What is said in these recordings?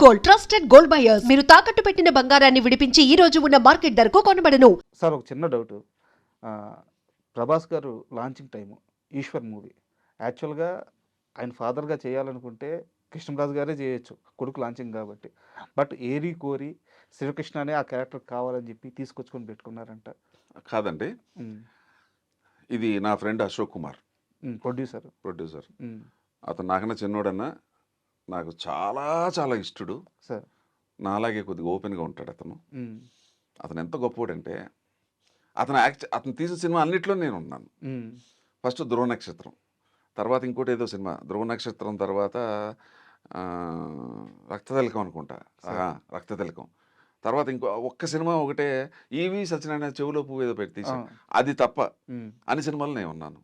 Gold trusted gold buyers మీరు తాకట్టు పెట్టిన బంగారాన్ని విడిపించి ఈ రోజు ఉన్న మార్కెట్ ధరకు కొనబడను. సార్ ఒక చిన్న డౌట్. ప్రభాస్ గారు లాంచింగ్ టైము ఈశ్వర్ మూవీ యాక్చువల్గా ఆయన ఫాదర్గా చేయాలనుకుంటే కృష్ణరాజు గారే చేయొచ్చు, కొడుకు లాంచింగ్ కాబట్టి. బట్ ఏరి కోరి శ్రీకృష్ణ అనే ఆ క్యారెక్టర్ కావాలని చెప్పి తీసుకొచ్చుకొని పెట్టుకున్నారంట. కాదండి, ఇది నా ఫ్రెండ్ అశోక్ కుమార్, ప్రొడ్యూసర్. అతను నాకన్నా చిన్నోడన్నా, నాకు చాలా చాలా ఇష్టడు సార్. నాలాగే కొద్దిగా ఓపెన్గా ఉంటాడు అతను. అతను ఎంత గొప్పోడంటే అతను తీసిన సినిమా అన్నిట్లో నేను ఉన్నాను. ఫస్ట్ ధ్రువ నక్షత్రం, తర్వాత ఇంకోటి ఏదో సినిమా, ధ్రువ నక్షత్రం తర్వాత రక్తతిలకం అనుకుంటా, రక్తతిలకం తర్వాత ఇంకో ఒక్క సినిమా ఒకటే ఈవి సత్యనారాయణ చెవులో పువ్వు ఏదో పెట్టి తీసి, అది తప్ప అన్ని సినిమాలు నేను ఉన్నాను.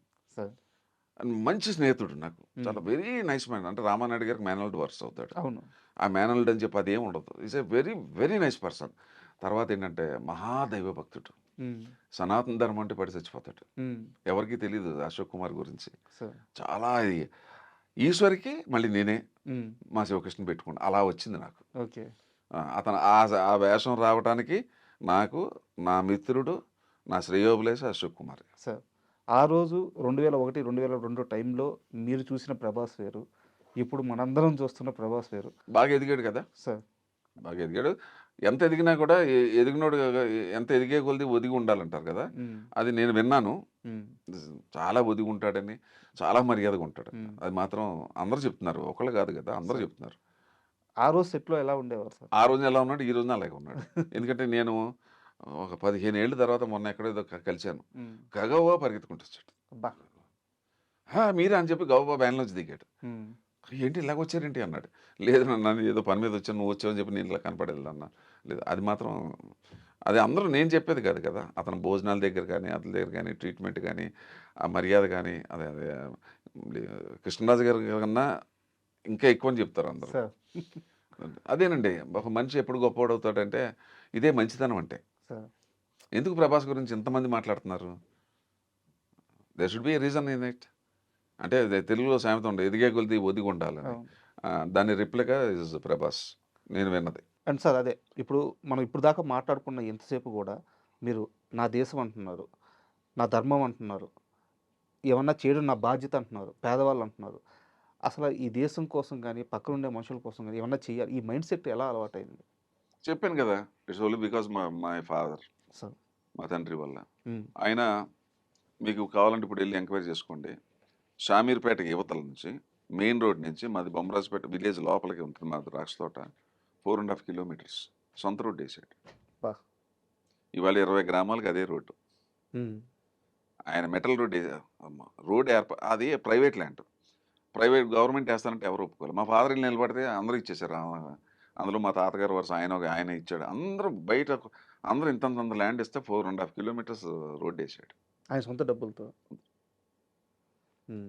మంచి స్నేహితుడు నాకు, చాలా వెరీ నైస్ మ్యాన్. అంటే రామానాయుడు గారికి మేనల్డ్ వర్క్స్ అవుతాడు. అవును, ఆ మేనల్డ్ అని చెప్పి అది ఏమి ఉండదు. Is a very very nice person. తర్వాత ఏంటంటే మహాదైవ భక్తుడు, సనాతన ధర్మం అంటే పడి చచ్చిపోతాడు. ఎవరికి తెలియదు అశోక్ కుమార్ గురించి. చాలా ఈశ్వరికి మళ్ళీ నేనే మా శివకృష్ణ పెట్టుకున్నా, అలా వచ్చింది నాకు. ఓకే. అతను ఆ వేషం రావడానికి నాకు నా మిత్రుడు, నా శ్రేయోభిలాషి అశోక్ కుమార్. సార్, ఆ రోజు 2001, 2002 టైంలో మీరు చూసిన ప్రభాస్ వేరు, ఇప్పుడు మనందరం చూస్తున్న ప్రభాస్ వేరు. బాగా ఎదిగాడు కదా సార్, బాగా ఎదిగాడు. ఎంత ఎదిగినా కూడా ఎదిగినోడు ఎంత ఎదిగే కొలిది ఒదిగి ఉండాలంటారు కదా, అది నేను విన్నాను. చాలా ఒదిగి ఉంటాడని, చాలా మర్యాదగా ఉంటాడు. అది మాత్రం అందరూ చెప్తున్నారు, ఒకళ్ళు కాదు కదా, అందరూ చెప్తున్నారు. ఆ రోజు సెట్లో ఎలా ఉండేవారు సార్? ఆ రోజు ఎలా ఉన్నాడు, ఈ రోజున అలాగే ఉన్నాడు. ఎందుకంటే నేను ఒక 15 ఏళ్ళ తర్వాత మొన్న ఎక్కడేదో కలిశాను, గగవా పరిగెత్తుకుంటూ వచ్చాడు. మీరే అని చెప్పి గవబా వ్యాన్లోంచి దిగాడు. ఏంటి ఇలాగ వచ్చారేంటి అన్నాడు. లేదు నన్ను ఏదో పని మీద వచ్చాను, నువ్వు వచ్చావని చెప్పి నేను ఇలా కనపడేది అన్నా. లేదు, అది మాత్రం అది అందరూ నేను చెప్పేది కాదు కదా, అతను భోజనాల దగ్గర కానీ, అతని దగ్గర కానీ, ట్రీట్మెంట్ కానీ, ఆ మర్యాద కానీ, అదే కృష్ణరాజు గారి కన్నా ఇంకా ఎక్కువ అని చెప్తారు అందరూ. అదేనండి, ఒక మనిషి ఎప్పుడు గొప్పవాడవుతాడంటే ఇదే మంచితనం అంటే. ఎందుకు ప్రభాస్ గురించి ఎంతమంది మాట్లాడుతున్నారు? There should be a reason in it. అంటే తెలుగులో సామెత ఉండే, ఎదిగే కొలిది ఒదిగి ఉండాలని. దాని రిప్లికా ఇస్ ప్రభాస్, నేను విన్నది. అండ్ సార్, అదే ఇప్పుడు మనం ఇప్పుడు దాకా మాట్లాడుకున్న ఎంతసేపు కూడా మీరు నా దేశం అంటున్నారు, నా ధర్మం అంటున్నారు, ఏమన్నా చేయడం నా బాధ్యత అంటున్నారు, పేదవాళ్ళు అంటున్నారు. అసలు ఈ దేశం కోసం కానీ, పక్కన ఉండే మనుషుల కోసం కానీ ఏమన్నా చేయాలి, ఈ మైండ్ సెట్ ఎలా అలవాటైంది? చెప్పాను కదా, it's only because my father, మా తండ్రి వల్ల. ఆయన మీకు కావాలంటే ఇప్పుడు వెళ్ళి ఎంక్వైరీ చేసుకోండి, షామీర్పేటకి యువతల నుంచి మెయిన్ రోడ్ నుంచి మాది బొమ్మరాజుపేట విలేజ్ లోపలికి ఉంటుంది, మాది ద్రాక్ష తోట, 4.5 కిలోమీటర్స్ సొంత రోడ్డు వేసాడు. ఇవాళ 20 గ్రామాలకు అదే రోడ్డు. ఆయన మెటల్ రోడ్ అది ప్రైవేట్ ల్యాండ్, ప్రైవేట్ గవర్నమెంట్ వేస్తానంటే ఎవరు ఒప్పుకోవాలి. మా ఫాదర్ ఇల్లు నిలబడితే అందరూ ఇచ్చేసారు. అందులో మా తాతగారు వరుస ఆయన ఇచ్చాడు. అందరూ బయట అందరూ ఇంతంత ల్యాండ్ ఇస్తే 4.5 కిలోమీటర్స్ రోడ్డు వేసాడు ఆయన సొంత డబ్బులతో.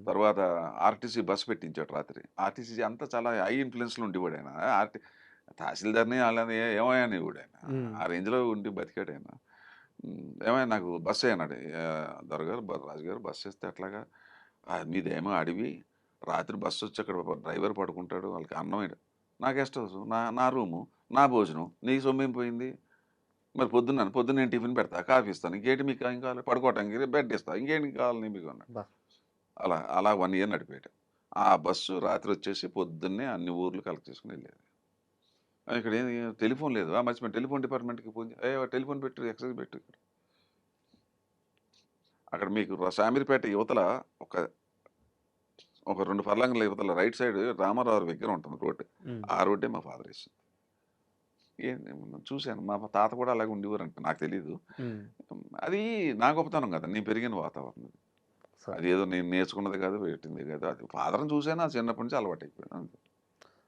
తర్వాత ఆర్టీసీ బస్సు పెట్టించాడు రాత్రి. ఆర్టీసీ అంతా చాలా హై ఇన్ఫ్లుయెన్స్లో ఉండేవాడు ఆయన. తహసీల్దార్ని వాళ్ళని ఏమయ్యాని కూడా ఆయన ఆ రేంజ్లో ఉండి బతికాడు ఆయన. ఏమైనా నాకు బస్సు అన్నాడు, దొరగారు రాజుగారు బస్సు వేస్తే అట్లాగా, మీదేమో అడివి, రాత్రి బస్సు వచ్చి అక్కడ డ్రైవర్ పడుకుంటాడు, వాళ్ళకి అన్నం నా గెస్ట్ హౌస్, నా రూము, నా భోజనం, నీ సొమ్మేం పోయింది? మరి పొద్దున్న నేను టిఫిన్ పెడతా, కాఫీ ఇస్తాను, ఇంకేంటి మీకు ఏం కావాలి? పడుకోవటానికి బెడ్ ఇస్తా, ఇంకేంటి కావాలి మీకు అన్నాడు. అలా 1 ఇయర్ నడిపాడు. ఆ బస్సు రాత్రి వచ్చేసి పొద్దున్నే అన్ని ఊర్లు కలెక్ట్ చేసుకుని వెళ్ళేది. ఇక్కడ ఏం టెలిఫోన్ లేదు, మర్చిపోయి టెలిఫోన్ డిపార్ట్మెంట్కి ఫోన్ టెలిఫోన్ పెట్టు, ఎక్సైజ్ పెట్టు. అక్కడ మీకు షామీర్పేట యువతల ఒక 2 ఫర్లాంగుల యువతల రైట్ సైడ్ రామారావు దగ్గర ఉంటుంది రోడ్డు, ఆ రోడ్డే మా ఫాదర్ వేసింది. చూశాను, మా తాత కూడా అలాగే ఉండేవారు అంటే నాకు తెలీదు. అది నా గొప్పతనం కదా, నేను పెరిగిన వాతావరణం. అది ఏదో నేను నేర్చుకున్నది కాదు, పెట్టింది కాదు, అది ఫాదర్ని చూసాను, చిన్నప్పటి నుంచి అలవాటు అయిపోయాను అంతే.